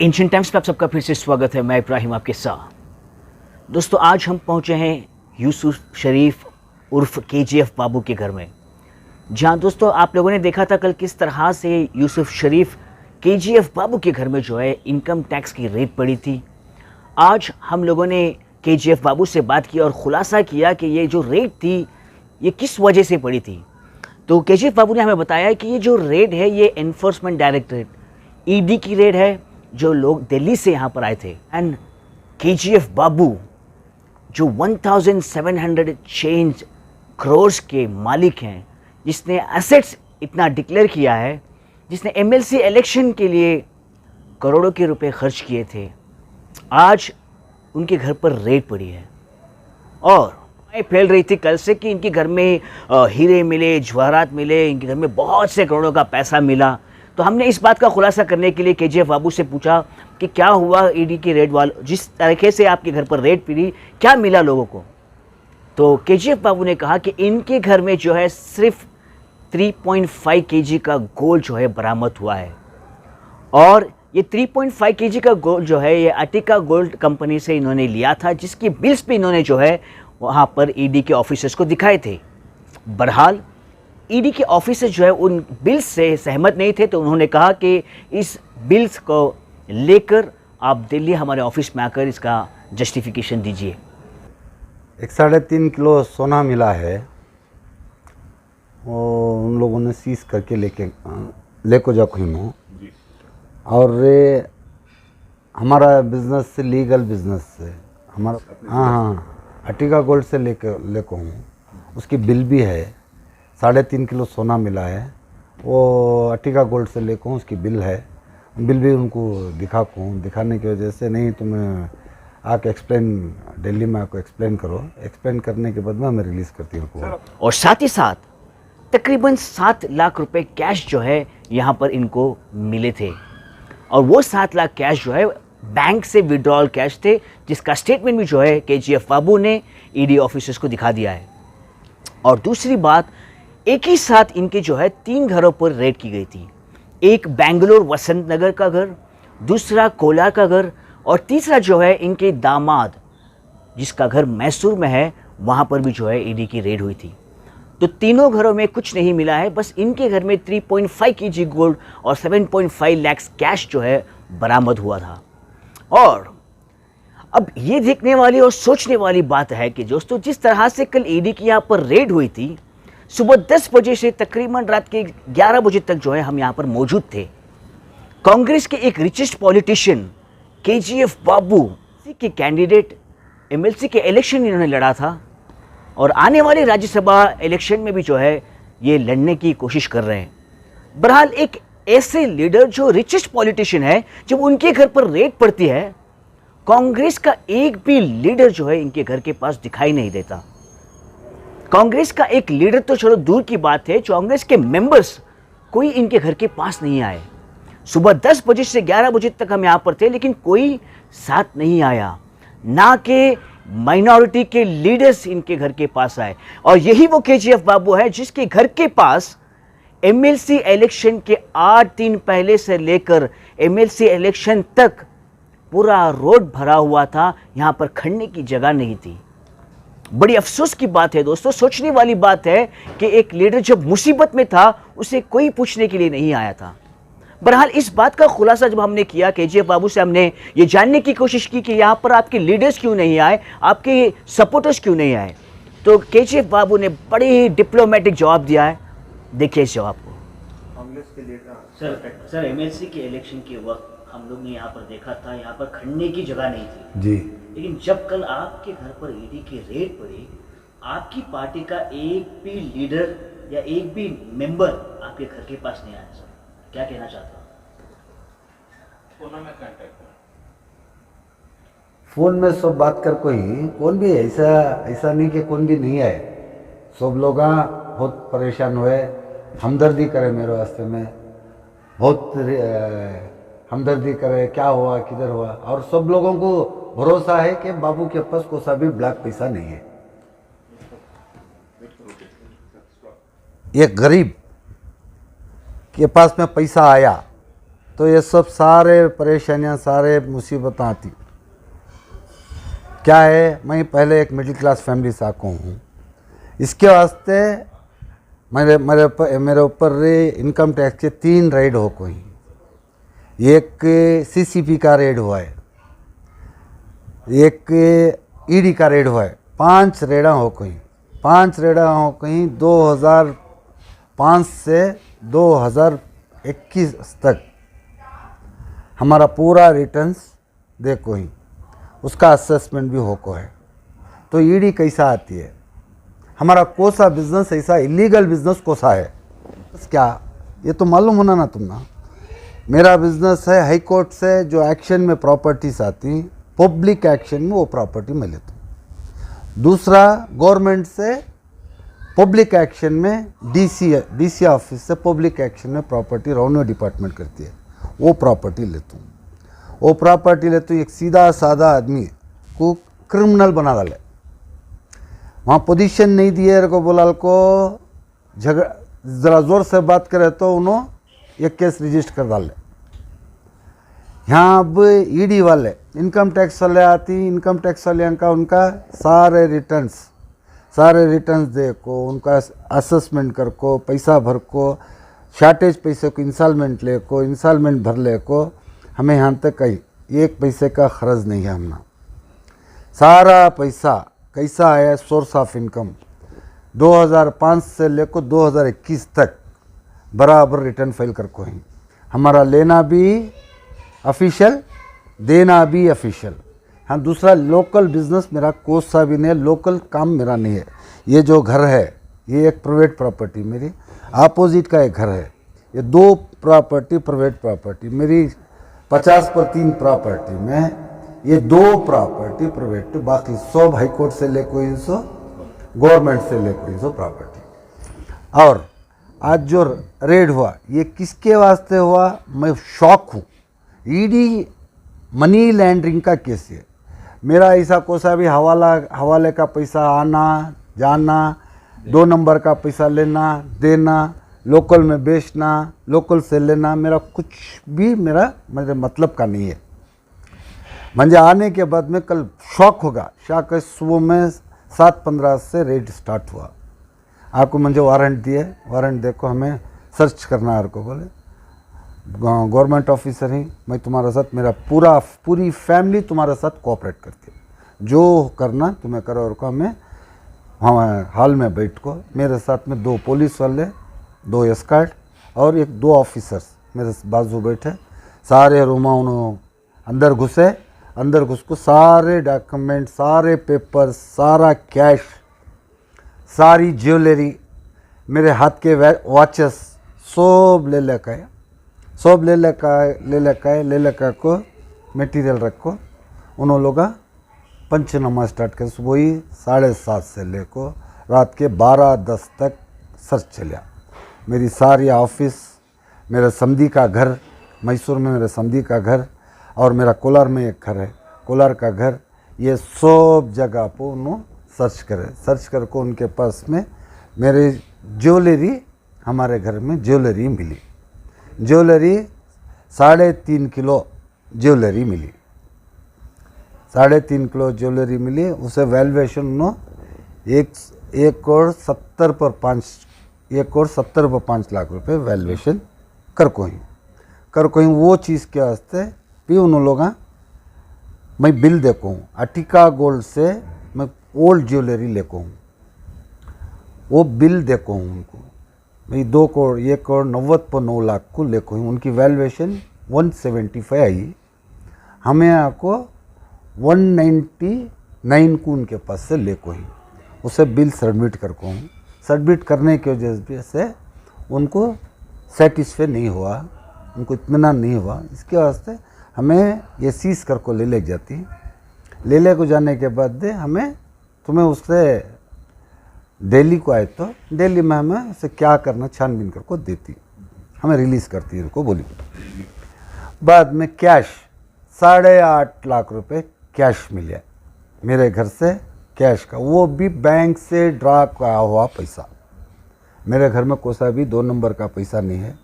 Ancient times पे आप सबका फिर से स्वागत है। मैं इब्राहिम आपके साथ। दोस्तों, आज हम पहुंचे हैं यूसुफ शरीफ उर्फ केजीएफ बाबू के घर में, जहां दोस्तों आप लोगों ने देखा था कल किस तरह से यूसुफ शरीफ केजीएफ बाबू के घर में जो है इनकम टैक्स की रेड पड़ी थी। आज हम लोगों ने केजीएफ बाबू से बात की और ख़ुलासा किया कि ये जो रेड थी ये किस वजह से पड़ी थी। तो केजीएफ बाबू ने हमें बताया कि ये जो रेड है ये एनफोर्समेंट डायरेक्टरेट ईडी की रेड है, जो लोग दिल्ली से यहाँ पर आए थे। एंड केजीएफ बाबू जो 1700 चेंज करोड़ के मालिक हैं, जिसने एसेट्स इतना डिक्लेयर किया है, जिसने एमएलसी इलेक्शन के लिए करोड़ों के रुपए खर्च किए थे, आज उनके घर पर रेड पड़ी है। और फैल रही थी कल से कि इनके घर में हीरे मिले, जवाहरात मिले, इनके घर में बहुत से करोड़ों का पैसा मिला। तो हमने इस बात का खुलासा करने के लिए केजीएफ बाबू से पूछा कि क्या हुआ ईडी की रेड वालों, जिस तरीके से आपके घर पर रेड पड़ी, क्या मिला लोगों को। तो केजीएफ बाबू ने कहा कि इनके घर में जो है सिर्फ 3.5 केजी का गोल्ड जो है बरामद हुआ है। और ये 3.5 केजी का गोल्ड जो है ये अटिका गोल्ड कंपनी से इन्होंने लिया था, जिसकी बिल्स पे इन्होंने जो है वहाँ पर ईडी के ऑफिसर्स को दिखाए थे। बहरहाल ईडी के ऑफिसर जो है उन बिल्स से सहमत नहीं थे, तो उन्होंने कहा कि इस बिल्स को लेकर आप दिल्ली हमारे ऑफिस में आकर इसका जस्टिफिकेशन दीजिए। 3.5 किलो सोना मिला है, वो उन लोगों ने सीज करके लेको जाओ कहीं। और ये हमारा बिजनेस से लीगल बिजनेस से हमारा हाँ अटिका गोल्ड से लेको हूँ, उसकी बिल भी है। 3.5 किलो सोना मिला है, वो अटिका गोल्ड से लेको हूँ, उसकी बिल है। बिल भी उनको दिखाने की वजह से नहीं, तुम्हें आके एक्सप्लेन दिल्ली में आके एक्सप्लेन करो, एक्सप्लेन करने के बाद में मैं रिलीज़ करती हूँ। और साथ ही साथ तकरीबन 7 लाख रुपए कैश जो है यहाँ पर इनको मिले थे। और वो 7 लाख कैश जो है बैंक से विड्रॉल कैश थे, जिसका स्टेटमेंट भी जो है केजीएफ बाबू ने ईडी ऑफिसर्स को दिखा दिया है। और दूसरी बात, एक ही साथ इनके जो है 3 घरों पर रेड की गई थी। एक बेंगलोर वसंत नगर का घर, दूसरा कोलार का घर, और तीसरा जो है इनके दामाद जिसका घर मैसूर में है, वहाँ पर भी जो है ईडी की रेड हुई थी। तो तीनों घरों में कुछ नहीं मिला है, बस इनके घर में 3.5 केजी गोल्ड और 7.5 लाख कैश जो है बरामद हुआ था। और अब ये देखने वाली और सोचने वाली बात है कि दोस्तों, जिस तरह से कल ईडी की यहाँ पर रेड हुई थी, सुबह 10 बजे से तकरीबन रात के 11 बजे तक जो है हम यहाँ पर मौजूद थे। कांग्रेस के एक रिचेस्ट पॉलिटिशियन केजीएफ बाबू के कैंडिडेट एमएलसी के इलेक्शन इन्होंने लड़ा था, और आने वाले राज्यसभा इलेक्शन में भी जो है ये लड़ने की कोशिश कर रहे हैं। बहरहाल एक ऐसे लीडर जो रिचेस्ट पॉलिटिशियन है, जब उनके घर पर रेड पड़ती है, कांग्रेस का एक भी लीडर जो है इनके घर के पास दिखाई नहीं देता। कांग्रेस का एक लीडर तो चलो दूर की बात है, कांग्रेस के मेंबर्स कोई इनके घर के पास नहीं आए। सुबह 10 बजे से 11 बजे तक हम यहाँ पर थे, लेकिन कोई साथ नहीं आया, ना कि माइनॉरिटी के लीडर्स इनके घर के पास आए। और यही वो केजीएफ बाबू है जिसके घर के पास एमएलसी इलेक्शन के 8 दिन पहले से लेकर एमएलसी इलेक्शन तक पूरा रोड भरा हुआ था, यहाँ पर खड़ने की जगह नहीं थी। बड़ी अफसोस की बात है दोस्तों, सोचने वाली बात है कि एक लीडर जब मुसीबत में था उसे कोई पूछने के लिए नहीं आया था। बहरहाल इस बात का खुलासा जब हमने किया, केजीएफ बाबू से हमने ये जानने की कोशिश की कि यहाँ पर आपके लीडर्स क्यों नहीं आए, आपके सपोर्टर्स क्यों नहीं आए, तो केजीएफ बाबू ने बड़े ही डिप्लोमेटिक जवाब दिया है। देखिए इस जवाब को। कांग्रेस के लीडर सर एमएलसी के इलेक्शन के वक्त हम लोग ने यहाँ पर देखा था, यहाँ पर खड़ने की जगह नहीं थी जी, लेकिन जब कल आपके घर पर ईडी की रेड पड़ी, आपकी पार्टी का एक भी लीडर या एक भी मेंबर आपके घर के पास नहीं आया। सर क्या कहना चाहते हो? फ़ोन में सब बात कर, कौन भी ऐसा नहीं कि कौन भी नहीं आए। सब लोग बहुत परेशान हुए, हमदर्दी करे मेरे वास्ते में, बहुत हमदर्दी करे, क्या हुआ किधर हुआ। और सब लोगों को भरोसा है कि बाबू के पास कोई सा भी ब्लैक पैसा नहीं है। एक गरीब के पास में पैसा आया तो ये सब सारे परेशानियां, सारे मुसीबतें आती। क्या है, मैं पहले एक मिडिल क्लास फैमिली से आको हूँ, इसके वास्ते मेरे ऊपर इनकम टैक्स के 3 रेड हो कोई। एक सीसीपी का रेड हुआ है, एक ईडी का रेड हुआ है, 5 रेडा हो कोई। 5 रेडा हो कहीं 2005 से 2021 तक हमारा पूरा रिटर्न्स देखो ही, उसका असेसमेंट भी होको है। तो ईडी कैसा आती है, हमारा कौन सा बिजनेस ऐसा इलीगल बिजनेस कौन सा है, बस क्या ये तो मालूम होना ना तुमना। मेरा बिजनेस है हाई कोर्ट से जो एक्शन में प्रॉपर्टीज आती, पब्लिक एक्शन में वो प्रॉपर्टी मैं लेता हूँ। दूसरा गवर्नमेंट से पब्लिक एक्शन में डीसी ऑफिस से पब्लिक एक्शन में प्रॉपर्टी रेवेन्यू डिपार्टमेंट करती है, वो प्रॉपर्टी लेता हूँ। वो प्रॉपर्टी लेते एक सीधा साधा आदमी को क्रिमिनल बना डाले, वहाँ पोजीशन नहीं दिए को बोला को झगड़ा, ज़रा ज़ोर से बात करे तो उन्होंने एक केस रजिस्टर कर डाले। यहाँ अब ईडी वाले, इनकम टैक्स वाले आती, इनकम टैक्स वाले का उनका सारे रिटर्न्स दे को, उनका असेसमेंट कर को, पैसा भर को, शार्टेज पैसे को इंस्टॉलमेंट ले को, इंस्टॉलमेंट भर ले को, हमें यहाँ तक कहीं 1 पैसे का खर्च नहीं है। हमने सारा पैसा कैसा आया, सोर्स ऑफ इनकम 2005 से लेकर 2021 तक बराबर रिटर्न फाइल कर को है। हमारा लेना भी ऑफिशियल, देना भी ऑफिशियल। हाँ, दूसरा लोकल बिजनेस मेरा कोई सा भी नहीं है, लोकल काम मेरा नहीं है। ये जो घर है ये एक प्राइवेट प्रॉपर्टी, मेरी अपोजिट का एक घर है, ये 2 प्रॉपर्टी प्राइवेट प्रॉपर्टी मेरी। 50% प्रॉपर्टी में ये 2 प्रॉपर्टी प्राइवेट, बाकी सब हाई कोर्ट से ले कोई सो, गवर्नमेंट से ले कोई सो प्रॉपर्टी। और आज जो रेड हुआ ये किसके वास्ते हुआ, मैं शॉक हूँ। ईडी मनी लैंडरिंग का केस है। मेरा ऐसा कोसा भी हवाले का पैसा आना जाना, 2 नंबर का पैसा लेना देना, लोकल में बेचना, लोकल से लेना, मेरा कुछ भी मेरे मतलब का नहीं है। मुझे आने के बाद में कल शॉक होगा, शॉक है। सुबह में 7:15 से रेड स्टार्ट हुआ। आपको मुझे वारंट दिए, वारंट देखो हमें सर्च करना है। को बोले गवर्नमेंट ऑफिसर ही, मैं तुम्हारे साथ, मेरा पूरी फैमिली तुम्हारे साथ कोऑपरेट करती है, जो करना तुम्हें करो। और को हमें हॉल में बैठ को, मेरे साथ में 2 पुलिस वाले, 2 एस्कॉर्ट और 2 ऑफिसर्स मेरे बाजू बैठे। सारे रूमा उन्होंने अंदर घुस को सारे डॉक्यूमेंट, सारे पेपर, सारा कैश, सारी ज्वेलरी, मेरे हाथ के वॉचेस सब ले लेकर को मटेरियल रखो। उन्होंने लोग पंचनामा स्टार्ट कर, सुबह ही 7:30 से लेकर रात के 12:10 तक सर्च चलिया। मेरी सारी ऑफिस, मेरे समधी का घर मैसूर में, मेरे समधी का घर, और मेरा कोलार में एक घर है, कोलार का घर, ये सब जगह पर उन्होंने सर्च करके उनके पास में मेरे ज्वेलरी, हमारे घर में ज्वेलरी मिली। ज्वेलरी 3.5 किलो ज्वेलरी मिली, 3.5 किलो ज्वेलरी मिली। उसे वैल्यूएशन उन्होंने 1 करोड़ 70 पर 5 लाख रुपए वैल्यूएशन कर कोई वो चीज़ के वास्ते भी उन लोग मैं बिल देखो हूँ। अटिका गोल्ड से मैं ओल्ड ज्वेलरी लेको हूँ, वो बिल देखो हूँ उनको। मैं 1 करोड़ 90 लाख को लेको हूँ। उनकी वैल्यूएशन 175 आई, हमें आपको 199 को उनके पास से लेको ही। उसे बिल सबमिट करको हूँ। सबमिट करने की वजह से उनको सेटिस्फाई नहीं हुआ, उनको इत्मीनान नहीं हुआ। इसके वास्ते हमें ये सीज करको ले जाती। ले को जाने के बाद हमें तुम्हें उससे दिल्ली को आए तो दिल्ली में हमें उसे क्या करना छानबीन करको देती, हमें रिलीज़ करती उनको बोली। बाद में कैश 8.5 लाख रुपए कैश मिले मेरे घर से, कैश का, वो भी बैंक से ड्रा का हुआ पैसा। मेरे घर में कोई सा भी 2 नंबर का पैसा नहीं है,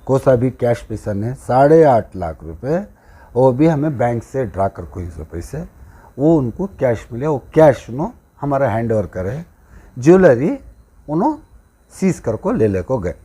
कोसा भी कैश पैसा ने 8.5 लाख रुपए वो भी हमें बैंक से ड्रा कर कोई सौ पैसे वो उनको कैश मिले वो कैश उन्होंने हमारा हैंड ओवर करे ज्वेलरी उन्होंने सीज कर को ले को गए।